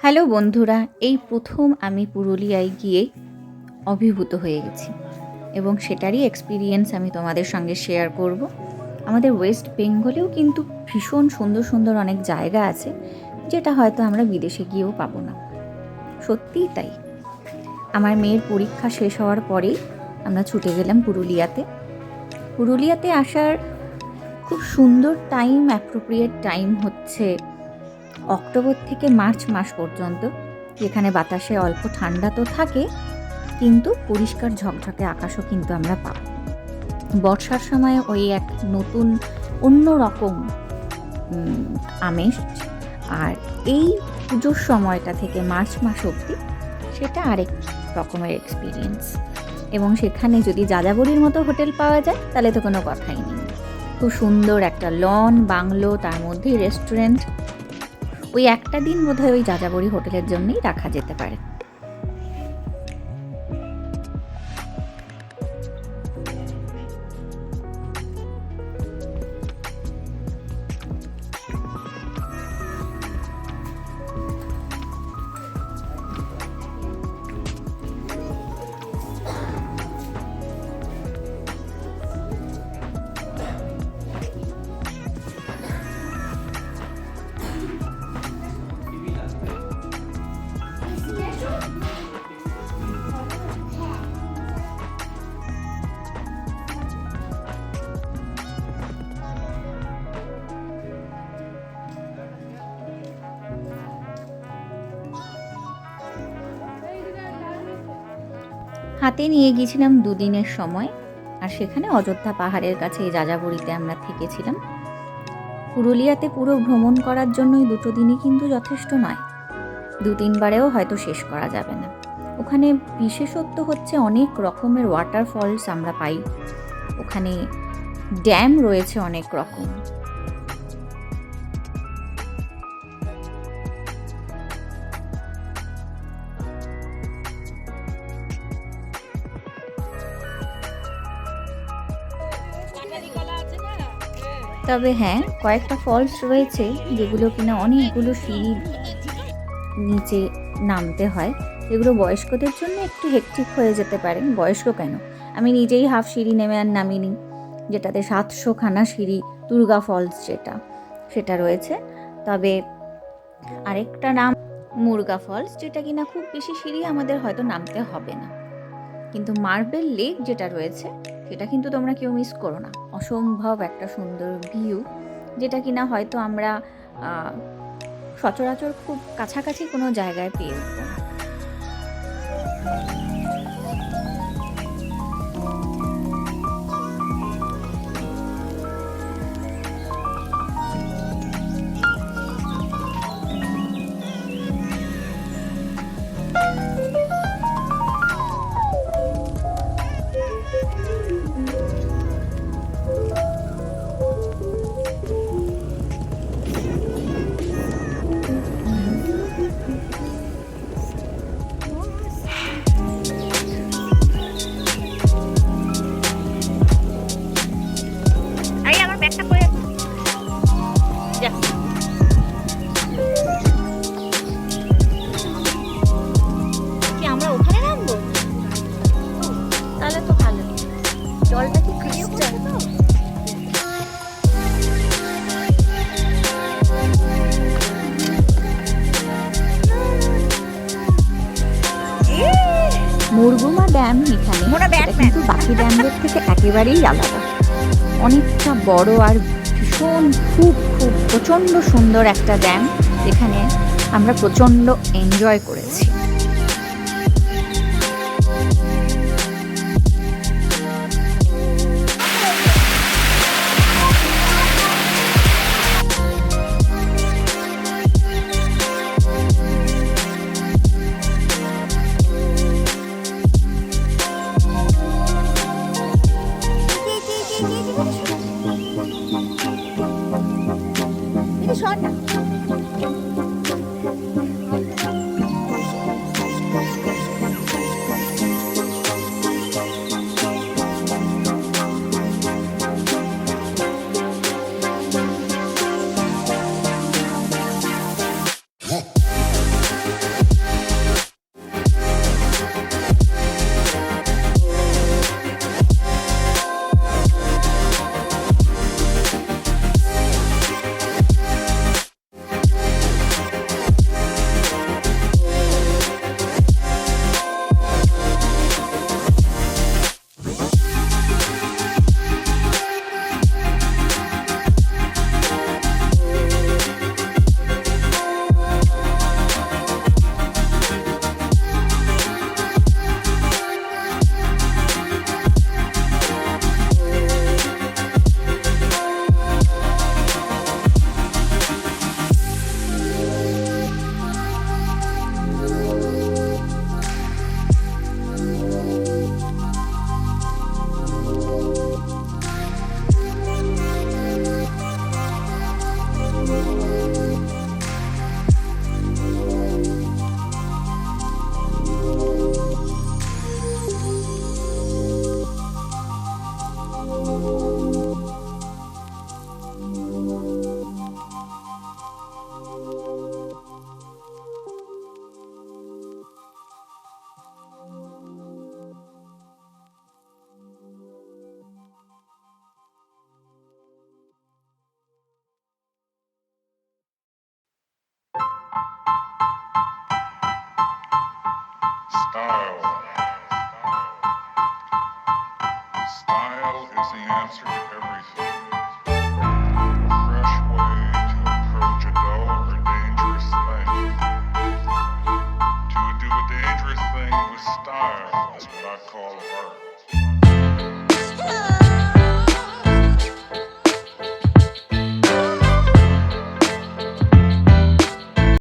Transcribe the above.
Hello বন্ধুরা, এই প্রথম আমি পুরুলিয়ায় গিয়ে অভিভূত হয়ে গেছি এবং সেটারই এক্সপিরিয়েন্স আমি তোমাদের সঙ্গে শেয়ার করব। আমাদের ওয়েস্ট বেঙ্গলেও কিন্তু ভীষণ সুন্দর সুন্দর অনেক জায়গা আছে, যেটা হয়তো আমরা বিদেশে গিয়েও পাবো না। সত্যিই তাই। আমার মেয়ের পরীক্ষা শেষ হওয়ার পরেই আমরা ছুটে গেলাম পুরুলিয়াতে। পুরুলিয়াতে আসার খুব সুন্দর টাইম, অ্যাপ্রোপ্রিয়েট টাইম হচ্ছে অক্টোবর থেকে মার্চ মাস পর্যন্ত, যেখানে বাতাসে অল্প ঠান্ডা তো থাকে, কিন্তু পরিষ্কার ঝকঝকে আকাশও কিন্তু আমরা পাব। বর্ষার সময় ওই এক নতুন অন্য রকম আমেজ, আর এই পুজোর সময়টা থেকে মার্চ মাস অবধি সেটা আরেক রকমের এক্সপিরিয়েন্স। এবং সেখানে যদি যাযাবরীর মতো হোটেল পাওয়া যায় তাহলে তো কোনো কথাই নেই। খুব সুন্দর একটা লন বাংলো, তার মধ্যে রেস্টুরেন্ট। ওই একটা দিন বোধহয় ওই যাযাবরী হোটেলের জন্যই রাখা যেতে পারে। হাতে নিয়ে গিয়েছিলাম দুদিনের সময়, আর সেখানে অযোধ্যা পাহাড়ের কাছে এই যাযাবরীতে আমরা থেকেছিলাম। পুরুলিয়াতে পুরো ভ্রমণ করার জন্যই দুটো দিনই কিন্তু যথেষ্ট নয়, 2-3বারেও হয়তো শেষ করা যাবে না। ওখানে বিশেষত্ব হচ্ছে অনেক রকমের ওয়াটারফলস আমরা পাই, ওখানে ড্যাম রয়েছে অনেক রকম। তবে হ্যাঁ, কয়েকটা ফলস রয়েছে যেগুলো কিনা অনেকগুলো সিঁড়ি নিচে নামতে হয়, যেগুলো বয়স্কদের জন্য একটু হেক্টিক হয়ে যেতে পারে। বয়স্ক কেন, আমি নিজেই হাফ সিঁড়ি নেমে আর নামিনি, যেটাতে 700খানা সিঁড়ি, দুর্গা ফলস সেটা রয়েছে। তবে আরেকটা নাম মুরগা ফলস, যেটা কিনা খুব বেশি সিঁড়ি আমাদের হয়তো নামতে হবে না। কিন্তু মার্বেল লেক যেটা রয়েছে সেটা কিন্তু তোমরা কেউ মিস করো না। অসম্ভব একটা সুন্দর ভিউ, যেটা কিনা হয়তো আমরা সচরাচর খুব কাছাকাছি কোনো জায়গায় পেয়ে উঠবো না। আমরা ওখানে নামবো, তাহলে তো ভালো। জলটা কি ক্রিস্টাল? মুরগুমা ড্যাম এখানে কিন্তু বাকি ড্যামদের থেকে একেবারেই আলাদা, অনেকটা বড় আর ভীষণ খুব খুব প্রচণ্ড সুন্দর একটা ড্যাম, যেখানে আমরা প্রচণ্ড এনজয় করেছি। Style. Style is the answer to everything.